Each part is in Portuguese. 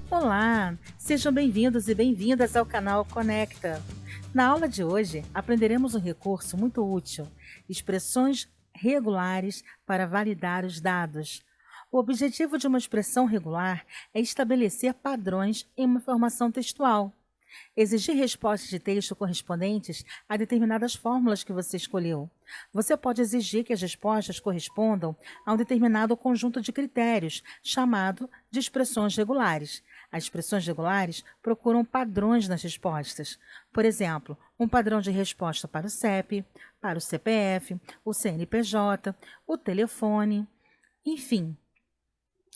Olá, sejam bem-vindos e bem-vindas ao canal Conecta. Na aula de hoje, aprenderemos um recurso muito útil: expressões regulares para validar os dados. O objetivo de uma expressão regular é estabelecer padrões em uma informação textual. Exigir respostas de texto correspondentes a determinadas fórmulas que você escolheu. Você pode exigir que as respostas correspondam a um determinado conjunto de critérios, chamado de expressões regulares. As expressões regulares procuram padrões nas respostas. Por exemplo, um padrão de resposta para o CEP, para o CPF, o CNPJ, o telefone, enfim.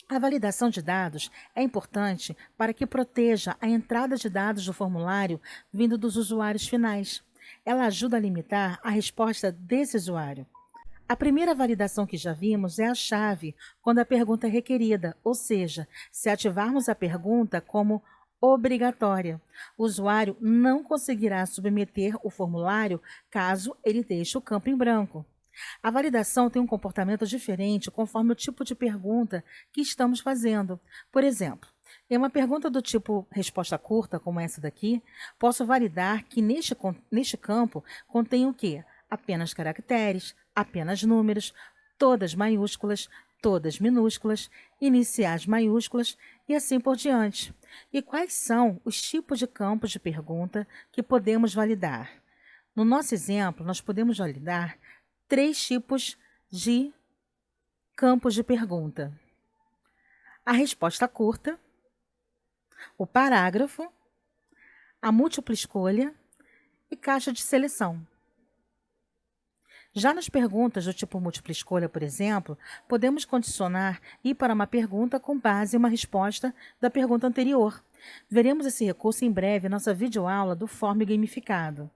A validação de dados é importante para que proteja a entrada de dados do formulário vindo dos usuários finais. Ela ajuda a limitar a resposta desse usuário. A primeira validação que já vimos é a chave, quando a pergunta é requerida, ou seja, se ativarmos a pergunta como obrigatória. O usuário não conseguirá submeter o formulário caso ele deixe o campo em branco. A validação tem um comportamento diferente conforme o tipo de pergunta que estamos fazendo. Por exemplo, em uma pergunta do tipo resposta curta, como essa daqui, posso validar que neste campo contém o quê? Apenas caracteres, apenas números, todas maiúsculas, todas minúsculas, iniciais maiúsculas e assim por diante. E quais são os tipos de campos de pergunta que podemos validar? No nosso exemplo, nós podemos validar 3 tipos de campos de pergunta: a resposta curta, o parágrafo, a múltipla escolha e caixa de seleção. Já nas perguntas do tipo múltipla escolha, por exemplo, podemos condicionar ir para uma pergunta com base em uma resposta da pergunta anterior. Veremos esse recurso em breve em nossa videoaula do Form Gamificado.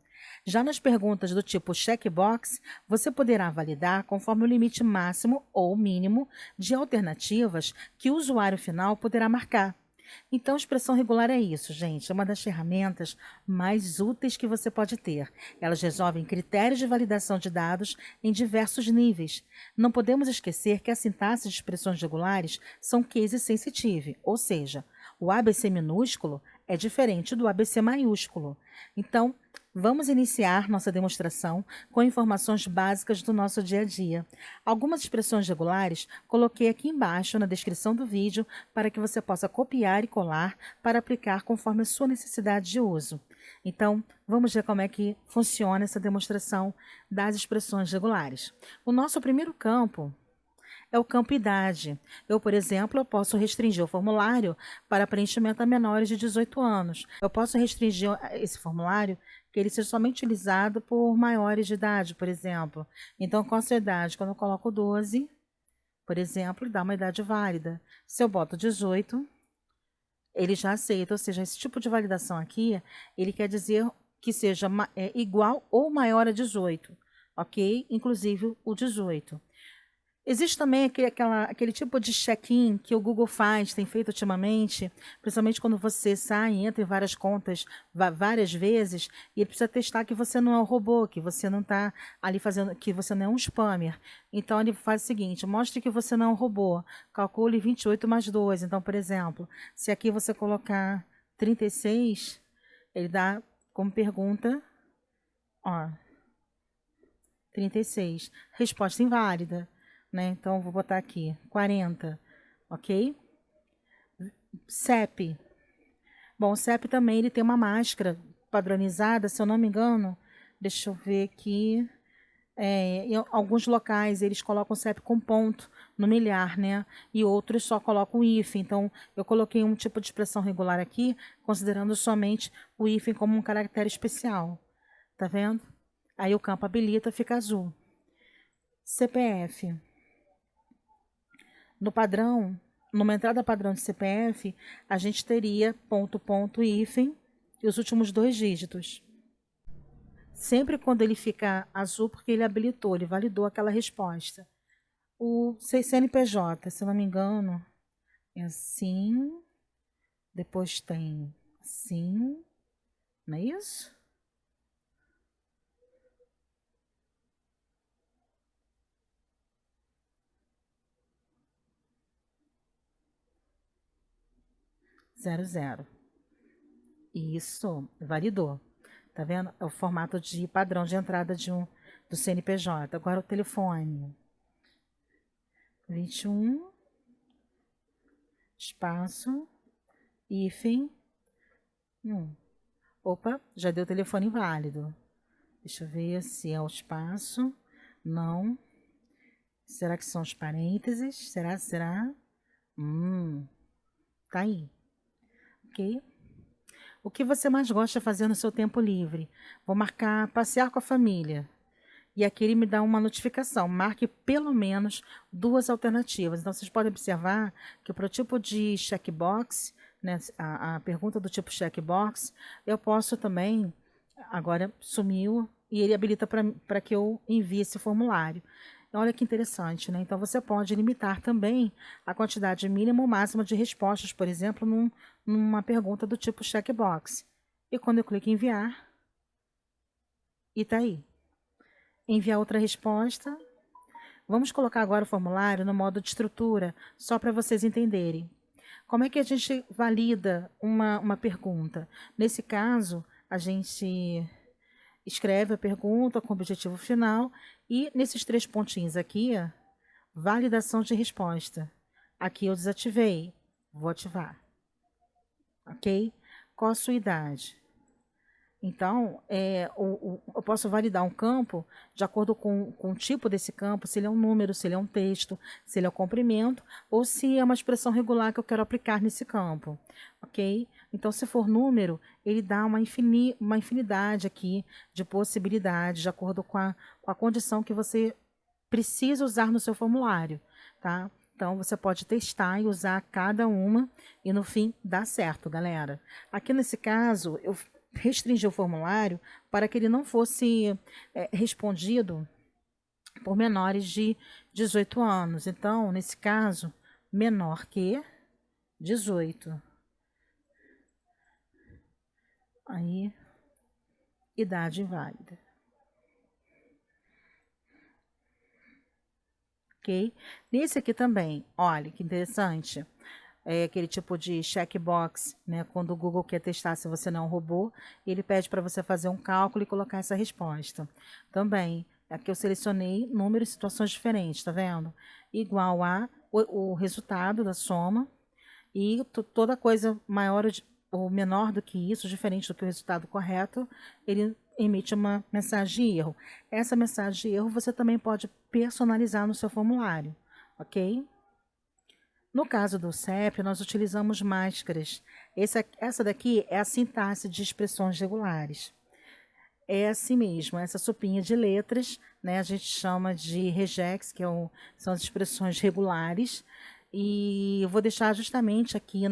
Já nas perguntas do tipo checkbox, você poderá validar conforme o limite máximo ou mínimo de alternativas que o usuário final poderá marcar. Então, expressão regular é isso, gente. É uma das ferramentas mais úteis que você pode ter. Elas resolvem critérios de validação de dados em diversos níveis. Não podemos esquecer que a sintaxe de expressões regulares são case sensitive, ou seja, o ABC minúsculo é diferente do ABC maiúsculo. Então, vamos iniciar nossa demonstração com informações básicas do nosso dia a dia. Algumas expressões regulares coloquei aqui embaixo na descrição do vídeo para que você possa copiar e colar para aplicar conforme a sua necessidade de uso. Então, vamos ver como é que funciona essa demonstração das expressões regulares. O nosso primeiro campo é o campo idade. Eu, por exemplo, eu posso restringir o formulário para preenchimento a menores de 18 anos. Eu posso restringir esse formulário que ele seja somente utilizado por maiores de idade, por exemplo. Então, qual a sua idade? Quando eu coloco 12, por exemplo, dá uma idade válida. Se eu boto 18, ele já aceita, ou seja, esse tipo de validação aqui, ele quer dizer que seja igual ou maior a 18, ok? Inclusive o 18. Existe também aquele tipo de check-in que o Google faz, tem feito ultimamente, principalmente quando você sai e entra em várias contas várias vezes, e ele precisa testar que você não é um robô, que você não está ali fazendo, que você não é um spammer. Então ele faz o seguinte: mostre que você não é um robô, calcule 28 mais 2. Então, por exemplo, se aqui você colocar 36, ele dá como pergunta, ó, 36, resposta inválida. Né? Então, vou botar aqui 40, ok? CEP. Bom, o CEP também ele tem uma máscara padronizada, se eu não me engano. Deixa eu ver aqui. Em alguns locais eles colocam o CEP com ponto no milhar, né? E outros só colocam o hífen. Então, eu coloquei um tipo de expressão regular aqui, considerando somente o hífen como um caractere especial. Tá vendo? Aí o campo habilita, fica azul. CPF. No padrão, numa entrada padrão de CPF, a gente teria ponto, ponto, hífen e os últimos 2 dígitos. Sempre quando ele fica azul, porque ele habilitou, ele validou aquela resposta. O CNPJ, se não me engano, é assim, depois tem assim, não é isso? 00. Isso, validou. Tá vendo? É o formato de padrão de entrada do CNPJ. Agora o telefone. 21, espaço, hífen, 1. Opa, já deu telefone inválido. Deixa eu ver se é o espaço. Não. Será que são os parênteses? Será? Tá aí. Ok? O que você mais gosta de fazer no seu tempo livre? Vou marcar passear com a família. E aqui ele me dá uma notificação. Marque pelo menos 2 alternativas. Então, vocês podem observar que para o tipo de checkbox, né, a pergunta do tipo checkbox, eu posso também, agora sumiu, e ele habilita para que eu envie esse formulário. Olha que interessante, né? Então, você pode limitar também a quantidade mínima ou máxima de respostas, por exemplo, numa pergunta do tipo checkbox. E quando eu clico em enviar, e tá aí. Enviar outra resposta. Vamos colocar agora o formulário no modo de estrutura, só para vocês entenderem. Como é que a gente valida uma pergunta? Nesse caso, a gente escreve a pergunta com o objetivo final e nesses 3 pontinhos aqui, validação de resposta. Aqui eu desativei, vou ativar. Ok? Qual a sua idade? Então, eu posso validar um campo de acordo com o tipo desse campo, se ele é um número, se ele é um texto, se ele é um comprimento, ou se é uma expressão regular que eu quero aplicar nesse campo, ok? Então, se for número, ele dá uma infinidade aqui de possibilidades, de acordo com a condição que você precisa usar no seu formulário, tá? Então, você pode testar e usar cada uma e, no fim, dá certo, galera. Aqui nesse caso, eu restringir o formulário para que ele não fosse respondido por menores de 18 anos. Então, nesse caso, menor que 18. Aí, idade inválida. Ok? Nesse aqui também, olha que interessante. É aquele tipo de checkbox, né? Quando o Google quer testar se você não é um robô, ele pede para você fazer um cálculo e colocar essa resposta. Também, aqui eu selecionei números e situações diferentes, tá vendo? Igual a o resultado da soma e toda coisa maior ou menor do que isso, diferente do que o resultado correto, ele emite uma mensagem de erro. Essa mensagem de erro você também pode personalizar no seu formulário, ok? No caso do CEP, nós utilizamos máscaras. Essa daqui é a sintaxe de expressões regulares. É assim mesmo, essa sopinha de letras, né, a gente chama de regex, que são as expressões regulares. E eu vou deixar justamente aqui,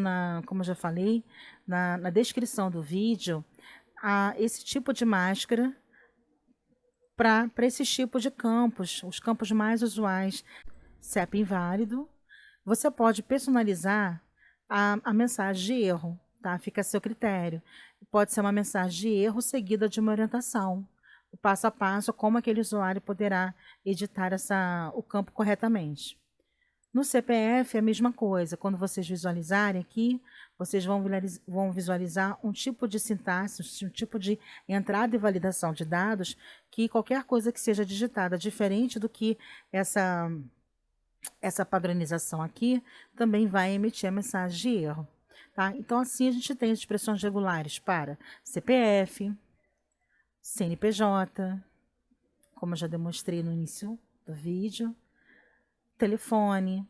como eu já falei, na descrição do vídeo, esse tipo de máscara para esses tipos de campos, os campos mais usuais. CEP inválido. Você pode personalizar a mensagem de erro, tá? Fica a seu critério. Pode ser uma mensagem de erro seguida de uma orientação. O passo a passo, como aquele usuário poderá editar o campo corretamente. No CPF é a mesma coisa. Quando vocês visualizarem aqui, vocês vão visualizar um tipo de sintaxe, um tipo de entrada e validação de dados, que qualquer coisa que seja digitada diferente do que essa padronização aqui também vai emitir a mensagem de erro. Tá? Então, assim, a gente tem as expressões regulares para CPF, CNPJ, como eu já demonstrei no início do vídeo, telefone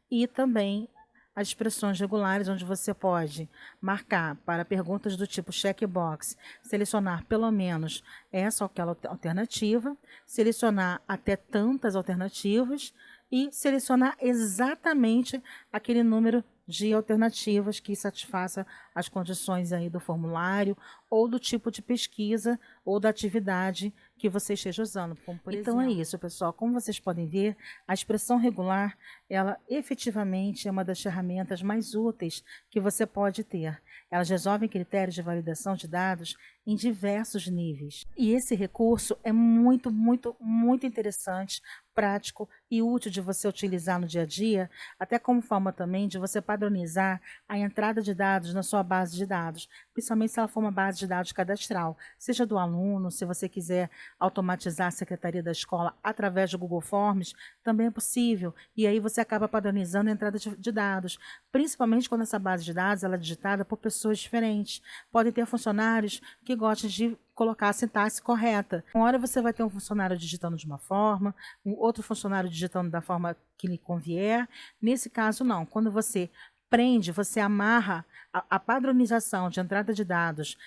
e também as expressões regulares, onde você pode marcar para perguntas do tipo checkbox, selecionar pelo menos essa ou aquela alternativa, selecionar até tantas alternativas e selecionar exatamente aquele número de alternativas que satisfaça as condições aí do formulário ou do tipo de pesquisa ou da atividade que você esteja usando. Como por então exemplo. É isso, pessoal. Como vocês podem ver, a expressão regular, ela efetivamente é uma das ferramentas mais úteis que você pode ter. Elas resolvem critérios de validação de dados em diversos níveis. E esse recurso é muito, muito, muito interessante, prático e útil de você utilizar no dia a dia, até como forma também de você padronizar a entrada de dados na sua base de dados, principalmente se ela for uma base de dados cadastral, seja do aluno, se você quiser automatizar a secretaria da escola através do Google Forms, também é possível, e aí você acaba padronizando a entrada de dados, principalmente quando essa base de dados ela é digitada por pessoas diferentes. Podem ter funcionários que gostam de colocar a sintaxe correta. Uma hora você vai ter um funcionário digitando de uma forma, um outro funcionário digitando da forma que lhe convier. Nesse caso, não. Quando você prende, você amarra a padronização de entrada de dados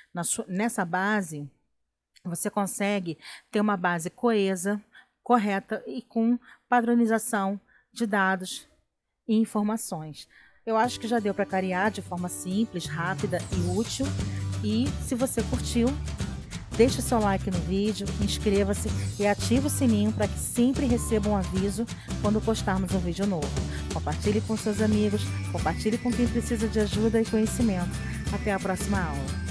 nessa base, você consegue ter uma base coesa, correta e com padronização de dados e informações. Eu acho que já deu para clarear de forma simples, rápida e útil. E se você curtiu, deixe seu like no vídeo, inscreva-se e ative o sininho para que sempre receba um aviso quando postarmos um vídeo novo. Compartilhe com seus amigos, compartilhe com quem precisa de ajuda e conhecimento. Até a próxima aula.